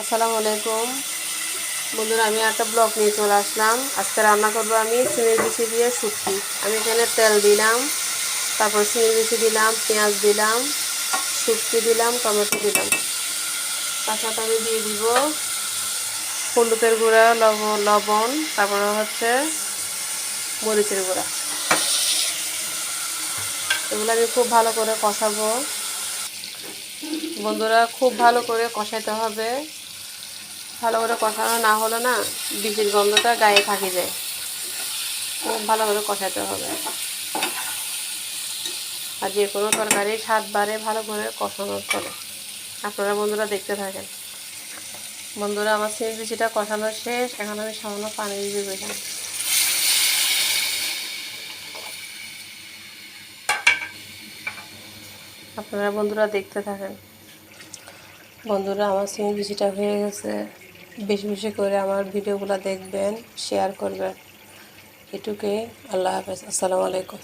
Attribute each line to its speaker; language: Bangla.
Speaker 1: আসসালামু আলাইকুম বন্ধুরা, আমি একটা ব্লগ নিয়ে চলে আসলাম। আজকে রান্না করব আমি সিমের বিচি দিয়ে শুটকি। আমি এখানে তেল দিলাম, তারপর সিমের বিচি দিলাম, পেঁয়াজ দিলাম, শুটকি দিলাম, টমেটো দিলাম। তার সাথে আমি দিয়ে দিব হলুদের গুঁড়া, লবণ, তারপরে হচ্ছে মরিচের গুঁড়া। এগুলো আমি খুব ভালো করে কষাবো বন্ধুরা, খুব ভালো করে কষাইতে হবে। ভালো করে কষানো না হলে না বিচির গন্ধটা গায়ে থাকি যায়। খুব ভালো করে কষাতে হবে। আর যে কোনো তরকারি স্বাদ বাড়ে ভালো করে কষানোর পরে। আপনারা বন্ধুরা দেখতে থাকেন। বন্ধুরা, আমার সিমের বিচিটা কষানো শেষ। এখন আমি সামান্য পানি দিয়ে দিলাম। আপনারা বন্ধুরা দেখতে থাকেন। বন্ধুরা, আমার সিমের বিচিটা হয়ে গেছে। বেশি বেশি করে আমার ভিডিওগুলো দেখবেন, শেয়ার করবেন। এটুকুই। আল্লাহ হাফেজ। আসসালামু আলাইকুম।